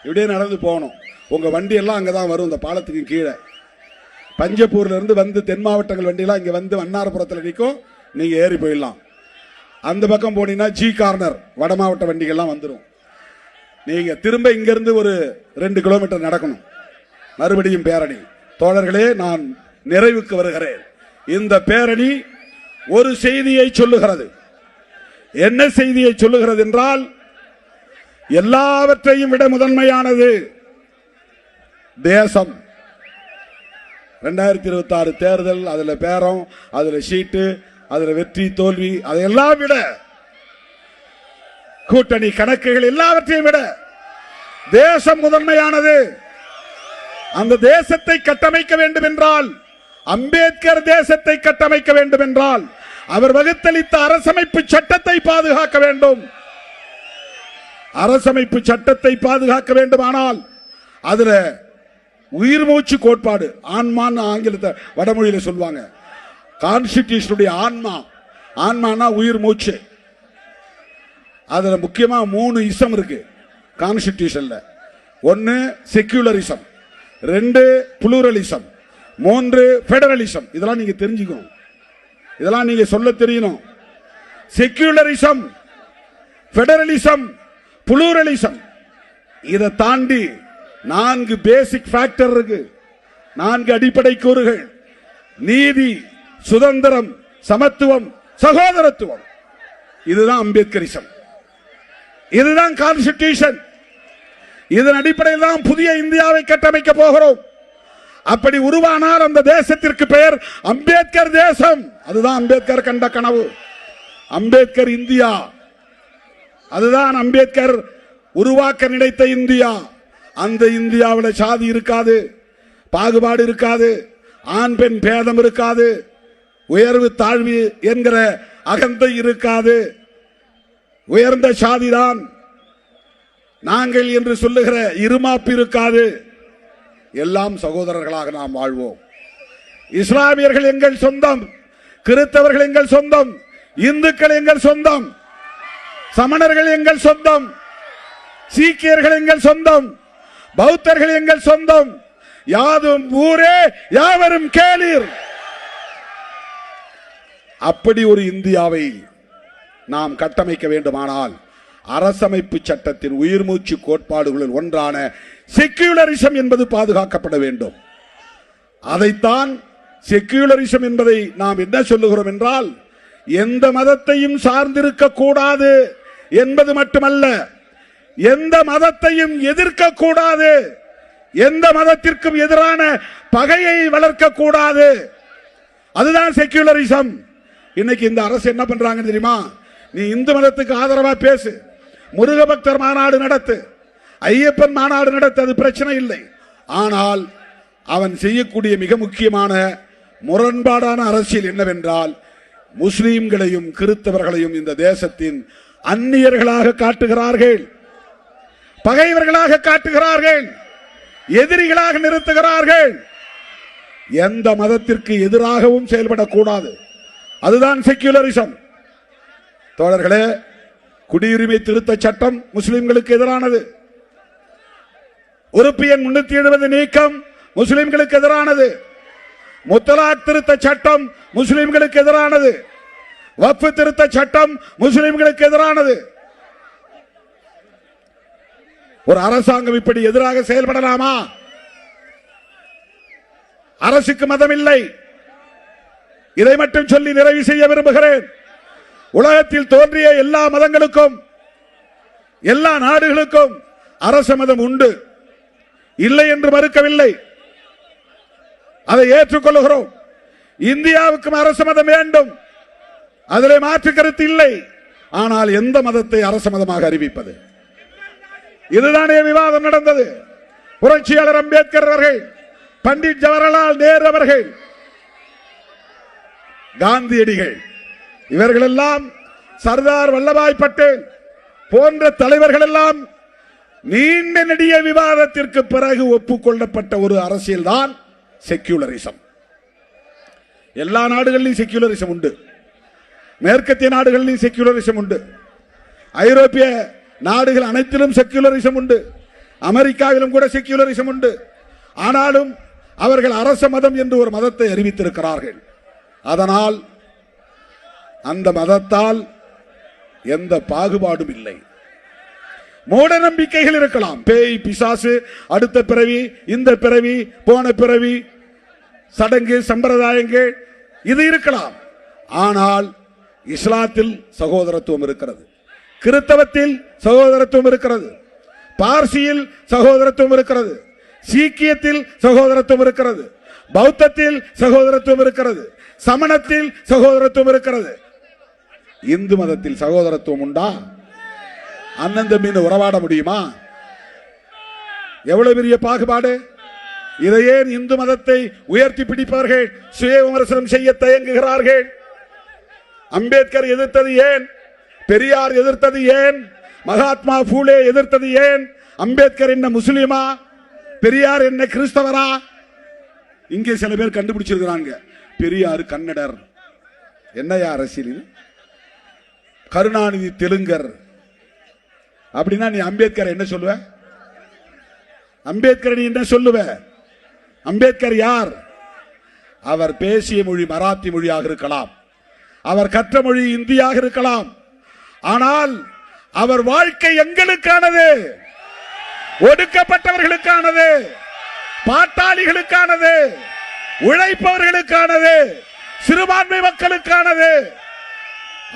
இப்படியே நடந்து போகணும். உங்க வண்டி எல்லாம் அங்கதான் வரும், இந்த பாலத்துக்கு கீழே. பஞ்சப்பூர்ல இருந்து வந்து தென் மாவட்டங்கள் வண்டியெல்லாம் இங்க வந்து மன்னார்புரத்தில் நிற்கும். நீங்க ஏறி போயிடலாம். அந்த பக்கம் போனீங்கன்னா ஜி கார்னர் வட மாவட்ட வண்டிகள்லாம் வந்துடும். நீங்க திரும்ப இங்க இருந்து ஒரு 2 கிலோமீட்டர் நடக்கணும், மறுபடியும் பேரணி. தோழர்களே, நான் நிறைவுக்கு வருகிறேன். இந்த பேரணி ஒரு செய்தியை சொல்லுகிறது. என்ன செய்தியை சொல்லுகிறது என்றால், எல்லாவற்றையும் விட முதன்மையானது தேசம். 2026 தேர்தல், அதுல பேரம், அதுல சீட்டு, அதுல வெற்றி தோல்வி, அதையெல்லாம் விட, கூட்டணி கணக்குகள் எல்லாவற்றையும் விட தேசம் முதன்மையானது. அந்த தேசத்தை கட்டமைக்க வேண்டும் என்றால், அம்பேத்கர் தேசத்தை கட்டமைக்க வேண்டும் என்றால், அவர் வகுத்தளித்த அரசமைப்பு சட்டத்தை பாதுகாக்க வேண்டும். அரசமைப்பு சட்டத்தை பாதுகாக்க வேண்டுமானால் அதுல உயிர் மூச்சு கோட்பாடு, ஆன்மான்னு ஆங்கிலத்தை வடமொழியில சொல்லுவாங்க. கான்ஸ்டிடியூஷனுடைய ஆன்மா, ஆன்மானா உயிர் மூச்சு. அதுல முக்கியமா 3 இசம் இருக்கு கான்ஸ்டிடியூஷன்ல. 1 செக்யூலரிசம், 2 புளூரலிசம், 3 பெடரலிசம். இதெல்லாம் நீங்க தெரிஞ்சுக்கணும், இதெல்லாம் நீங்க சொல்ல தெரியணும். செக்யூலரிசம், பெடரலிசம், புளூரலிசம், இதை தாண்டி 4 பேசிக் ஃபேக்டர் இருக்கு, 4 அடிப்படை கூறுகள்: நீதி, சுதந்திரம், சமத்துவம், சகோதரத்துவம். இதுதான் அம்பேத்கரிசம், இதுதான் கான்ஸ்டிடியூஷன். இதன் அடிப்படையில் தான் புதிய இந்தியாவை கட்டமைக்க போகிறோம். அப்படி உருவானால் அந்த தேசத்திற்கு பெயர் அம்பேத்கர் தேசம். அதுதான் அம்பேத்கர் கண்ட கனவு, அம்பேத்கர் இந்தியா. அதுதான் அம்பேத்கர் உருவாக்க நினைத்த இந்தியா. அந்த இந்தியாவில் சாதி இருக்காது, பாகுபாடு இருக்காது, ஆண் பெண் பேதம் இருக்காது, உயர்வு தாழ்வு என்கிற அகந்தை இருக்காது. உயர்ந்த சாதிதான் நாங்கள் என்று சொல்லுகிற இருமாப்பு இருக்காது. எல்லாம் சகோதரர்களாக நாம் வாழ்வோம். இஸ்லாமியர்கள் எங்கள் சொந்தம், கிறிஸ்தவர்கள் எங்கள் சொந்தம், இந்துக்கள் எங்கள் சொந்தம், சமணர்கள் எங்கள் சொந்தம், சீக்கியர்கள் எங்கள் சொந்தம், பௌத்தர்கள் எங்கள் சொந்தம், யாதும் ஊரே யாவரும் கேளீர். அப்படி ஒரு இந்தியாவை நாம் கட்டமைக்க வேண்டுமானால் அரசமைப்பு சட்டத்தின் உயிர் மூச்சு கோட்பாடுகளில் ஒன்றான செக்யூலரிசம் என்பது பாதுகாக்கப்பட வேண்டும். அதைத்தான் செக்யூலரிசம் என்பதை நாம் என்ன சொல்லுகிறோம் என்றால், எந்த மதத்தையும் சார்ந்திருக்க கூடாது என்பது மட்டுமல்ல, எந்த மதத்தையும் எதிர்க்க கூடாது, எந்த மதத்திற்கும் எதிரான பகையை வளர்க்க கூடாது. அதுதான் செக்யூலரிசம். இன்னைக்கு இந்த அரசு என்ன பண்றாங்க தெரியுமா? நீ இந்து மதத்துக்கு ஆதரவா பேசு, முருக பக்தர் மாநாடு நடத்து, ஐயப்பன் மாநாடு நடத்து, அது பிரச்சனை இல்லை. ஆனால் அவன் செய்யக்கூடிய மிக முக்கியமான முரண்பாடான அரசியல் என்னவென்றால், முஸ்லிம்களையும் கிறிஸ்தவர்களையும் இந்த தேசத்தின் அந்நியர்களாக காட்டுகிறார்கள், பகைவர்களாக காட்டுகிறார்கள், எதிரிகளாக நிறுத்துகிறார்கள். எந்த மதத்திற்கு எதிராகவும் செயல்படக்கூடாது. அதுதான் செக்யூலரிசம். தோழர்களே, குடியுரிமை திருத்த சட்டம் முஸ்லிம்களுக்கு எதிரானது. உறுப்பு எண் 370 நீக்கம் முஸ்லிம்களுக்கு எதிரானது. முத்தலாக் திருத்த சட்டம் முஸ்லிம்களுக்கு எதிரானது. வக்ஃப் திருத்த சட்டம் முஸ்லிம்களுக்கு எதிரானது. ஒரு அரசாங்கம் இப்படி எதிராக செயல்படலாமா? அரசுக்கு மதம் இல்லை. இதை மட்டும் சொல்லி நிறைவு செய்ய விரும்புகிறேன். உலகத்தில் தோன்றிய எல்லா மதங்களுக்கும், எல்லா நாடுகளுக்கும் அரச மதம் உண்டு, இல்லை என்று மறுக்கவில்லை, அதை ஏற்றுக்கொள்கிறோம். இந்தியாவுக்கும் அரச மதம் வேண்டும், அதிலே மாற்று கருத்து இல்லை. ஆனால் எந்த மதத்தை அரச மதமாக அறிவிப்பது? இதுதானே விவாதம் நடந்தது. புரட்சியாளர் அம்பேத்கர் அவர்கள், பண்டிட் ஜவஹர்லால் நேரு அவர்கள், காந்தியடிகள், இவர்கள் எல்லாம், சர்தார் வல்லபாய் பட்டேல் போன்ற தலைவர்கள் எல்லாம் நீண்ட நெடிய விவாதத்திற்கு பிறகு ஒப்புக்கொள்ளப்பட்ட ஒரு அரசியல் தான் செக்யூலரிசம். எல்லா நாடுகளிலும் செக்யூலரிசம் உண்டு, மேற்கத்திய நாடுகளிலும் செக்யூலரிசம் உண்டு, ஐரோப்பிய நாடுகள் அனைத்திலும் செக்யூலரிசம் உண்டு, அமெரிக்காவிலும் கூட செக்யூலரிசம் உண்டு. ஆனாலும் அவர்கள் அரச மதம் என்று ஒரு மதத்தை அறிவித்திருக்கிறார்கள். அதனால் அந்த மதத்தால் எந்த பாகுபாடும் இல்லை. மூட நம்பிக்கைகள் இருக்கலாம், பேய் பிசாசு, அடுத்த பிறவி, இந்த பிறவி, போன பிறவி, சடங்கு சம்பிரதாயங்கள், இது இருக்கலாம். ஆனால் இஸ்லாத்தில் சகோதரத்துவம் இருக்கிறது, கிறிஸ்தவத்தில் சகோதரத்துவம் இருக்கிறது, பார்சியில் சகோதரத்துவம் இருக்கிறது, சீக்கியத்தில் சகோதரத்துவம் இருக்கிறது, பௌத்தத்தில் சகோதரத்துவம் இருக்கிறது, சமணத்தில் சகோதரத்துவம் இருக்கிறது. இந்து மதத்தில் சகோதரத்துவம் உண்டா? அண்ணன் தம்பின்னு உறவாட முடியுமா? எவ்வளவு பெரிய பாகுபாடு! இதையே இந்து மதத்தை உயர்த்தி பிடிப்பவர்கள் சுய விமர்சனம் செய்ய தயங்குகிறார்கள். அம்பேத்கர் எதிர்த்தது ஏன்? பெரியார் எதிர்த்தது ஏன்? மகாத்மா பூலே எதிர்த்தது ஏன்? அம்பேத்கர் என்ன முஸ்லிமா? பெரியார் என்ன கிறிஸ்தவரா? இங்கே சில பேர் கண்டுபிடிச்சிருக்கிறாங்க, பெரியார் கன்னடர். என்னையா அரசியல்? கருணாநிதி தெலுங்கர். அப்படின்னா நீ அம்பேத்கர் என்ன சொல்லுவ? அம்பேத்கர் நீ என்ன சொல்லுவ? அம்பேத்கர் யார்? அவர் பேசிய மொழி மராத்தி மொழியாக இருக்கலாம், அவர் கற்ற மொழி இந்தியாக இருக்கலாம். ஆனால் அவர் வாழ்க்கை எங்களுக்கானது, ஒடுக்கப்பட்டவர்களுக்கானது, பாட்டாளிகளுக்கானது, உழைப்பவர்களுக்கானது, சிறுபான்மை மக்களுக்கானது.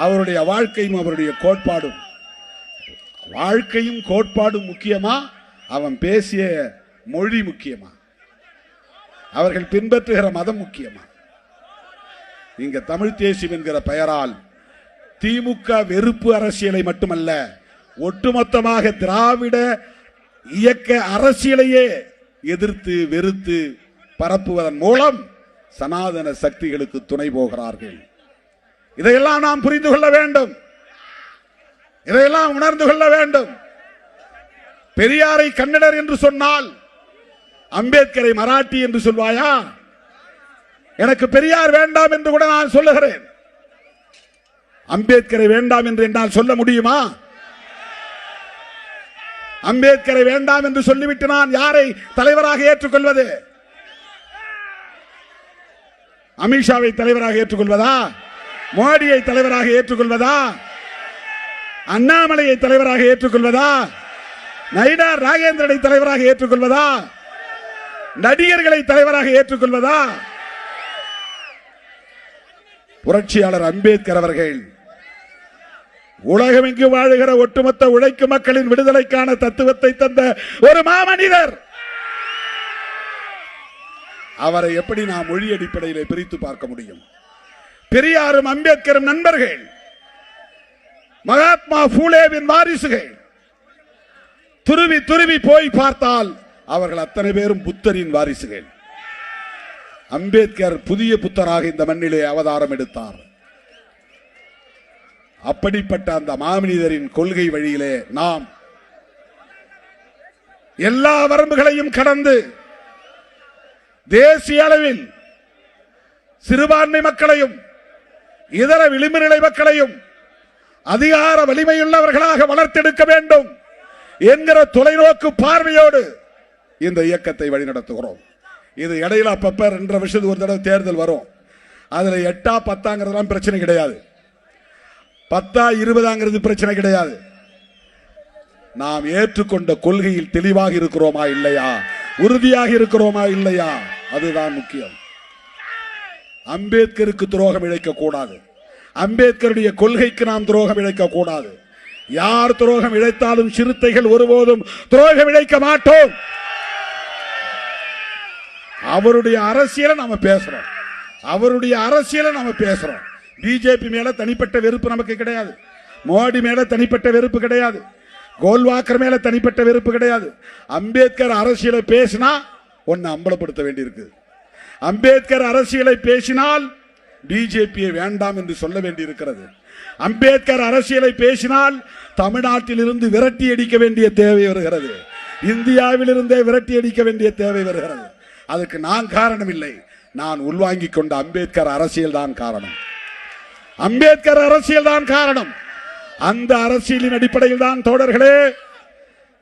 அவருடைய வாழ்க்கையும் அவருடைய கோட்பாடும், வாழ்க்கையும் கோட்பாடும் முக்கியமா, அவன் பேசிய மொழி முக்கியமா, அவர்கள் பின்பற்றுகிற மதம் முக்கியமா? இங்க தமிழ் தேசியம் என்கிற பெயரால் திமுக வெறுப்பு அரசியலை மட்டுமல்ல, ஒட்டுமொத்தமாக திராவிட இயக்க அரசியலையே எதிர்த்து வெறுத்து பரப்புவதன் மூலம் சனாதன சக்திகளுக்கு துணை போகிறார்கள். இதையெல்லாம் நாம் புரிந்து கொள்ள வேண்டும், இதையெல்லாம் உணர்ந்து கொள்ள வேண்டும். பெரியாரை கன்னடர் என்று சொன்னால் அம்பேத்கரை மராட்டி என்று சொல்வாயா? எனக்கு பெரியார் வேண்டாம் என்று கூட நான் சொல்லுகிறேன். அம்பேத்கரை வேண்டாம் என்று என்னால் சொல்ல முடியுமா? அம்பேத்கரை வேண்டாம் என்று சொல்லிவிட்டு நான் யாரை தலைவராக ஏற்றுக்கொள்வது? அமித்ஷாவை தலைவராக ஏற்றுக்கொள்வதா? மோடியை தலைவராக ஏற்றுக்கொள்வதா? அண்ணாமலையை தலைவராக ஏற்றுக்கொள்வதா? நயினார் நாகேந்திரனை தலைவராக ஏற்றுக்கொள்வதா? நடிகர்களை தலைவராக ஏற்றுக்கொள்வதா? புரட்சியாளர் அம்பேத்கர் அவர்கள் உலகமெங்கு வாழுகிற ஒட்டுமொத்த உழைக்கும் மக்களின் விடுதலைக்கான தத்துவத்தை தந்த ஒரு மாமனிதர். அவரை எப்படி நாம் மொழி அடிப்படையில் பிரித்து பார்க்க முடியும்? பெரியாரும் அம்பேத்கரும் நண்பர்கள், மகாத்மா பூலேவின் வாரிசுகள். துருவி துருவி போய் பார்த்தால் அவர்கள் அத்தனை பேரும் புத்தரின் வாரிசுகள். அம்பேத்கர் புதிய புத்தராக இந்த மண்ணிலே அவதாரம் எடுத்தார். அப்படிப்பட்ட அந்த மாமனிதரின் கொள்கை வழியிலே நாம் எல்லா வரம்புகளையும் கடந்து தேசிய அளவில் சிறுபான்மை மக்களையும் இதர விளிம்பு நிலை மக்களையும் அதிகார வலிமையுள்ளவர்களாக வளர்த்தெடுக்க வேண்டும் என்கிற தொலைநோக்கு பார்வையோடு இந்த இயக்கத்தை வழிநடத்துகிறோம். இது இடையில அப்பப்ப 2 வருஷத்துக்கு ஒரு தடவை தேர்தல் வரும். அதுல 8 10 பிரச்சனை கிடையாது, 10 20 பிரச்சனை கிடையாது. நாம் ஏற்றுக்கொண்ட கொள்கையில் தெளிவாக இருக்கிறோமா இல்லையா, உறுதியாக இருக்கிறோமா இல்லையா, அதுதான் முக்கியம். அம்பேத்கருக்கு துரோகம் இழைக்க கூடாது, அம்பேத்கருடைய கொள்கைக்கு நாம் துரோகம் இழைக்க கூடாது. யார் துரோகம் இழைத்தாலும் சிறுத்தைகள் ஒருபோதும் துரோகம் இழைக்க மாட்டோம். அவருடைய அரசியலை நாம பேசுறோம், அவருடைய அரசியலை நாம பேசுறோம். பிஜேபி மேல தனிப்பட்ட வெறுப்பு நமக்கு கிடையாது, மோடி மேல தனிப்பட்ட வெறுப்பு கிடையாது, கோல்வாக்கர் மேல தனிப்பட்ட வெறுப்பு கிடையாது. அம்பேத்கர் அரசியலை பேசினா ஒன்னு அம்பலப்படுத்த வேண்டியிருக்கு. அம்பேத்கர் அரசியலை பேசினால் பிஜேபியை வேண்டாம் என்று சொல்ல வேண்டியிருக்கிறது. அம்பேத்கர் அரசியலை பேசினால் தமிழ்நாட்டில் இருந்து விரட்டி அடிக்க வேண்டிய தேவை வருகிறது, இந்தியாவில் இருந்தே விரட்டி அடிக்க வேண்டிய தேவை வருகிறது. அதுக்கு நான் காரணம் இல்லை, நான் உள்வாங்கிக் கொண்ட அம்பேத்கர் அரசியல் தான் காரணம். அம்பேத்கர் அரசியல் தான் காரணம். அந்த அரசியலின் அடிப்படையில் தான் தோழர்களே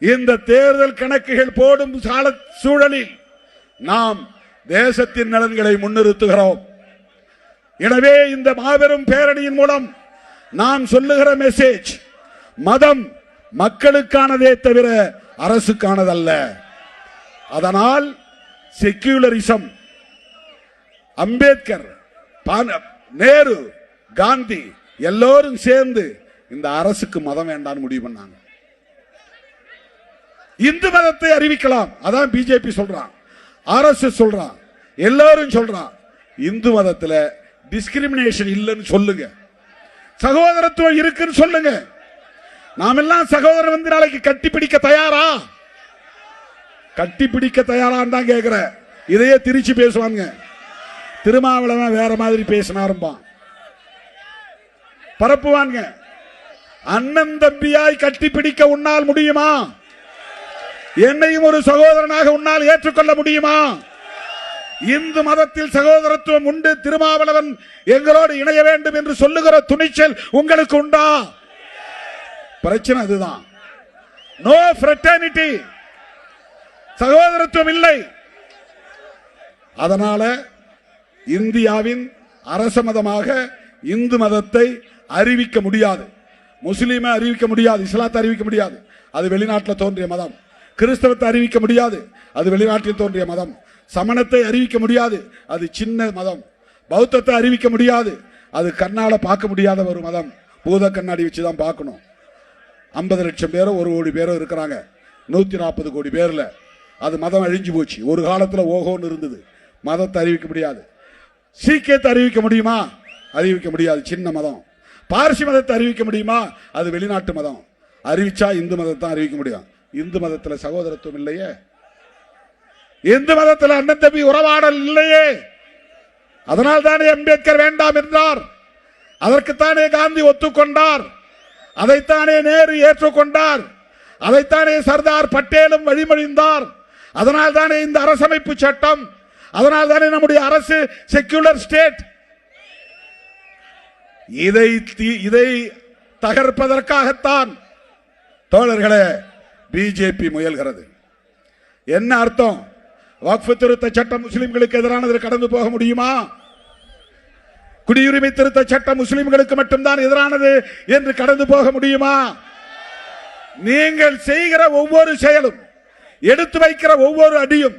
இந்த தேர்தல் கணக்குகள் போடும் சூழலில் நாம் தேசத்தின் நலன்களை முன்னிறுத்துகிறோம். எனவே இந்த மாபெரும் பேரணியின் மூலம் நாம் சொல்லுகிற மெசேஜ், மதம் மக்களுக்கானதே தவிர அரசுக்கானதல்ல. அதனால் செக்யூலரிசம், அம்பேத்கர், நேரு, காந்தி எல்லோரும் சேர்ந்து இந்த அரசுக்கு மதம் வேண்டாம் முடிவு பண்ணாங்க. இந்து மதத்தை அறிவிக்கலாம், அதான் பிஜேபி சொல்றான், ஆர்எஸ்எஸ் சொல்றான், எல்லாரும் சொல்றான். இந்து மதத்துல டிஸ்கிரிமினேஷன் இல்லைன்னு சொல்லுங்க, சகோதரத்துவம் இருக்குன்னு சொல்லுங்க. நாம் எல்லாம் சகோதரர் வந்து நாளைக்கு கட்டி பிடிக்க தயாரா? கட்டி பிடிக்க தயாரான்னு தான் கேட்கிற. இதையே திருச்சி பேசுவாங்க. திருமாவளவன் வேற மாதிரி பேசினாரும்பான், பரப்புவாங்க. அண்ணன் தம்பியாய் கட்டி பிடிக்க உன்னால் முடியுமா? என்னையும் ஒரு சகோதரனாக உன்னால் ஏற்றுக்கொள்ள முடியுமா? இந்து மதத்தில் சகோதரத்துவம் உண்டு, திருமாவளவன் எங்களோடு இணைய வேண்டும் என்று சொல்லுகிற துணிச்சல் உங்களுக்கு உண்டா? பிரச்சனை அதுதான். நோ ஃப்ரெட்டர்னிட்டி, சகோதரத்துவம் இல்லை. அதனால இந்தியாவின் அரச மதமாக இந்து மதத்தை அறிவிக்க முடியாது, முஸ்லீமை அறிவிக்க முடியாது, இஸ்லாத்தை அறிவிக்க முடியாது, அது வெளிநாட்டில் தோன்றிய மதம். கிறிஸ்தவத்தை அறிவிக்க முடியாது, அது வெளிநாட்டில் தோன்றிய மதம். சமணத்தை அறிவிக்க முடியாது, அது சின்ன மதம். பௌத்தத்தை அறிவிக்க முடியாது, அது கண்ணால பார்க்க முடியாத ஒரு மதம். பூத கண்ணாடி வச்சுதான் பார்க்கணும். 50 லட்சம் பேரோ 1 கோடி பேரோ இருக்கிறாங்க 140 கோடி பேர்ல. அது மதம் அழிஞ்சு போச்சு. ஒரு காலத்துல ஓகோன்னு இருந்தது. மதத்தை அறிவிக்க முடியாது. சீக்கியத்தை அறிவிக்க முடியுமா? அறிவிக்க முடியாது, சின்ன மதம். பார்சி மதத்தை அறிவிக்க முடியுமா? அது வெளிநாட்டு மதம். அறிவிச்சா இந்து மதத்தை அறிவிக்க முடியும். இந்து மதத்துல சகோதரத்துவம் இல்லையே, இந்து மதத்தில் அண்ணன் தம்பி உறவாடல் இல்லையே. அதனால் தானே அம்பேத்கர் வேண்டாம் என்றார், அதற்குத்தானே காந்தி ஒத்துக்கொண்டார், அதைத்தானே நேரு ஏற்றுக்கொண்டார், அதைத்தானே சர்தார் பட்டேலும் வழிமொழிந்தார். அதனால் தானே இந்த அரசமைப்பு சட்டம், அதனால் தானே நம்முடைய அரசு செக்யூலர் ஸ்டேட். இதை தகர்ப்பதற்காகத்தான் தோழர்களே பிஜேபி முயல்கிறது. என்ன அர்த்தம்? வக்ஃப் திருத்த சட்டம் முஸ்லிம்களுக்கு எதிரானது, கடந்து போக முடியுமா? குடியுரிமை திருத்த சட்டம் முஸ்லிம்களுக்கு மட்டும்தான் எதிரானது என்று கடந்து போக முடியுமா? நீங்கள் செய்கிற ஒவ்வொரு செயலும், எடுத்து வைக்கிற ஒவ்வொரு அடியும்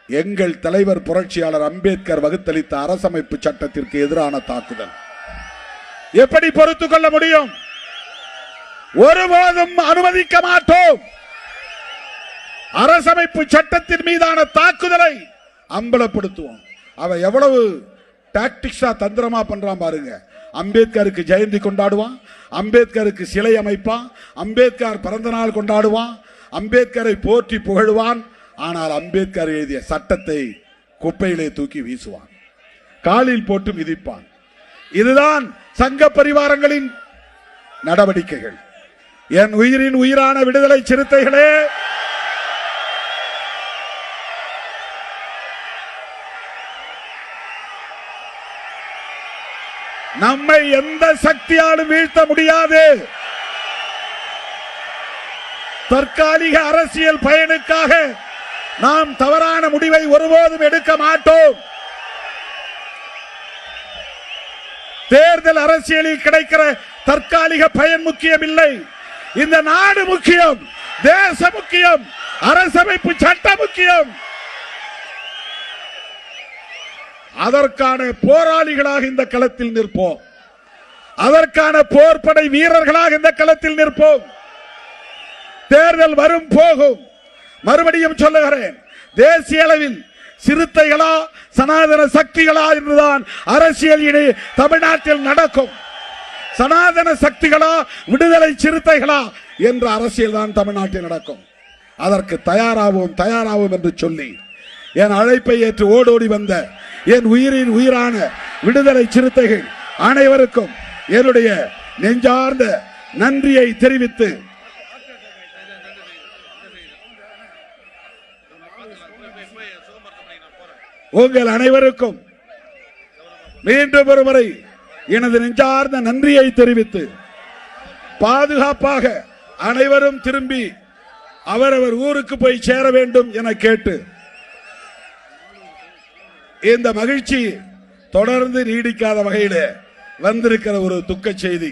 எங்கள் தலைவர் புரட்சியாளர் அம்பேத்கர் வகுத்தளித்த அரசமைப்பு சட்டத்திற்கு எதிரான தாக்குதல். எப்படி பொறுத்துக் கொள்ள முடியும்? ஒருபோதும் அனுமதிக்க மாட்டோம். அரசமைப்பு சட்டத்தின் மீதான தாக்குதலை அம்பலப்படுத்துவோம். அவ எவ்வளவு டாக்டிக்ஸா தந்திரமா பண்றான் பாருங்க. அம்பேத்கருக்கு ஜெயந்தி கொண்டாடுவான், அம்பேத்கருக்கு சிலை அமைப்பான், அம்பேத்கர் பிறந்த நாள் கொண்டாடுவான், அம்பேத்கரை போற்றி புகழ்வான். ஆனால் அம்பேத்கர் எழுதிய சட்டத்தை குப்பையிலே தூக்கி வீசுவான், காலில் போட்டு மிதிப்பான். இதுதான் சங்க பரிவாரங்களின் நடவடிக்கைகள். என் உயிரின் உயிரான விடுதலை சிறுத்தைகளே, நம்மை எந்த சக்தியாலும் வீழ்த்த முடியாது. தற்காலிக அரசியல் பயனுக்காக நாம் தவறான முடிவை ஒருபோதும் எடுக்க மாட்டோம். தேர்தல் அரசியலில் கிடைக்கிற தற்காலிக பயன் முக்கியம் இல்லை. இந்த நாடு முக்கியம், தேசம் முக்கியம், அரசமைப்பு சட்டம் முக்கியம். அதற்கான போராளிகளாக இந்த களத்தில் நிற்போம். அதற்கான போர்படை வீரர்களாக இந்த களத்தில் நிற்போம். தேர்தல் வரும் போகும். மறுபடியும் சொல்லுகிறேன், தேசிய அளவில் சிறுத்தைகளா சனாதன சக்திகளா என்றுதான் அரசியல் இனி தமிழ்நாட்டில் நடக்கும். சனாதன சக்திகளா விடுதலை சிறுத்தைகளா என்ற அரசியல் தான் தமிழ்நாட்டில் நடக்கும். அதற்கு தயாராவோம் என்று சொல்லி என் அழைப்பை ஏற்று ஓடோடி வந்த என் உயிரின் உயிரான விடுதலை சிறுத்தைகள் அனைவருக்கும் என்னுடைய நெஞ்சார்ந்த நன்றியை தெரிவித்து உங்கள் அனைவருக்கும் மீண்டும் ஒருமுறை எனது நெஞ்சார்ந்த நன்றியை தெரிவித்து பாதுகாப்பாக அனைவரும் திரும்பி அவரவர் ஊருக்கு போய் சேர வேண்டும் என கேட்டு இந்த மகிழ்ச்சி தொடர்ந்து நீடிக்காத வகையில் வந்திருக்கிற ஒரு துக்க செய்தி.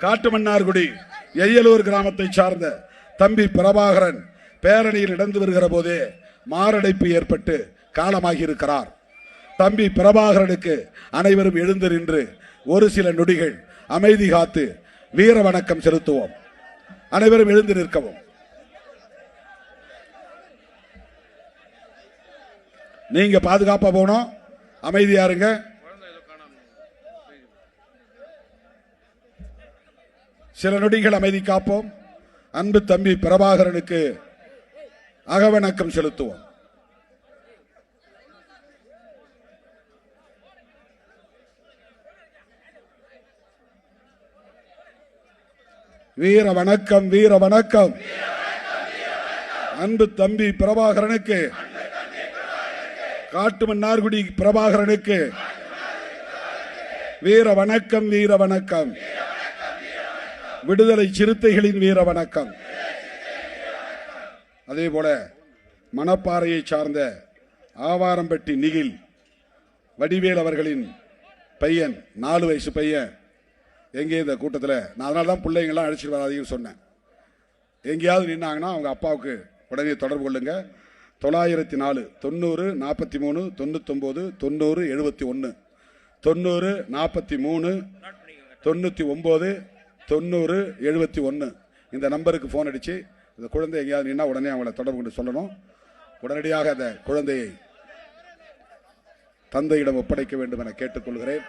காட்டுமன்னார்குடி எய்யலூர் கிராமத்தை சார்ந்த தம்பி பிரபாகரன் பேரணியில் நடந்து வருகிற போதே மாரடைப்பு ஏற்பட்டு காலமாகி இருக்கிறார். தம்பி பிரபாகரனுக்கு அனைவரும் எழுந்து நின்று ஒரு சில நொடிகள் அமைதி காத்து வீர வணக்கம் செலுத்துவோம். அனைவரும் எழுந்து நிற்கவும். நீங்க பாதுகாப்பா போனோம், அமைதியா இருங்க. சில நொடிகள் அமைதி காப்போம். அன்பு தம்பி பிரபாகரனுக்கு அகவணக்கம் செலுத்துவோம். வீர வணக்கம், வீர வணக்கம். அன்பு தம்பி பிரபாகரனுக்கு, காட்டுமன்னார்குடி பிரபாகரனுக்கு வீர வணக்கம், வீர வணக்கம். விடுதலை சிறுத்தைகளின் வீர வணக்கம். அதே போல மணப்பாறையை சார்ந்த ஆவாரம்பட்டி நிகில் வடிவேல் அவர்களின் பையன், 4 வயசு பையன், எங்கே இந்த கூட்டத்தில் நான் அதனால தான் பிள்ளைங்கள்லாம் அழைச்சிட்டு வராதீங்கன்னு சொன்னேன். எங்கேயாவது நின்னாங்கன்னா அவங்க அப்பாவுக்கு உடனே தொடர்பு கொள்ளுங்க. 904 90 43 99 90 71 90 43 99 90 71 இந்த நம்பருக்கு போன் அடிச்சு இந்த குழந்தை எங்கேயாவது நின்னா உடனே அவங்களை தொடர்பு கொண்டு சொல்லணும். உடனடியாக அந்த குழந்தையை தந்தையிடம் ஒப்படைக்க வேண்டும் என கேட்டுக்கொள்கிறேன்.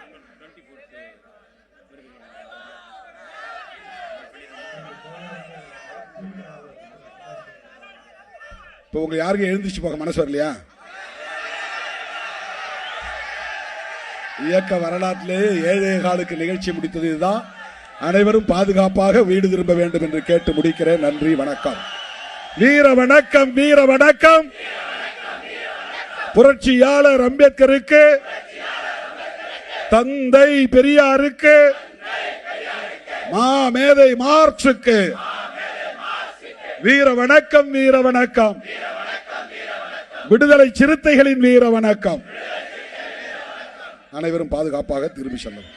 இப்போ உங்க யாருக்கும் எழுந்திருச்சு போக மனசு வரலையா? இயக்க வரலாற்றிலே 7.15 நிகழ்ச்சி முடித்தது இதுதான். அனைவரும் பாதுகாப்பாக வீடு திரும்ப வேண்டும் என்று கேட்டு முடிக்கிறேன். நன்றி, வணக்கம். வீர வணக்கம், வீர வணக்கம். புரட்சியாளர் அம்பேத்கருக்கு, தந்தை பெரியாருக்கு, மாமேதை மார்க்சுக்கு வீர வணக்கம், வீர வணக்கம். விடுதலை சிறுத்தைகளின் வீர வணக்கம். அனைவரும் பாதுகாப்பாக திரும்பி செல்லும்.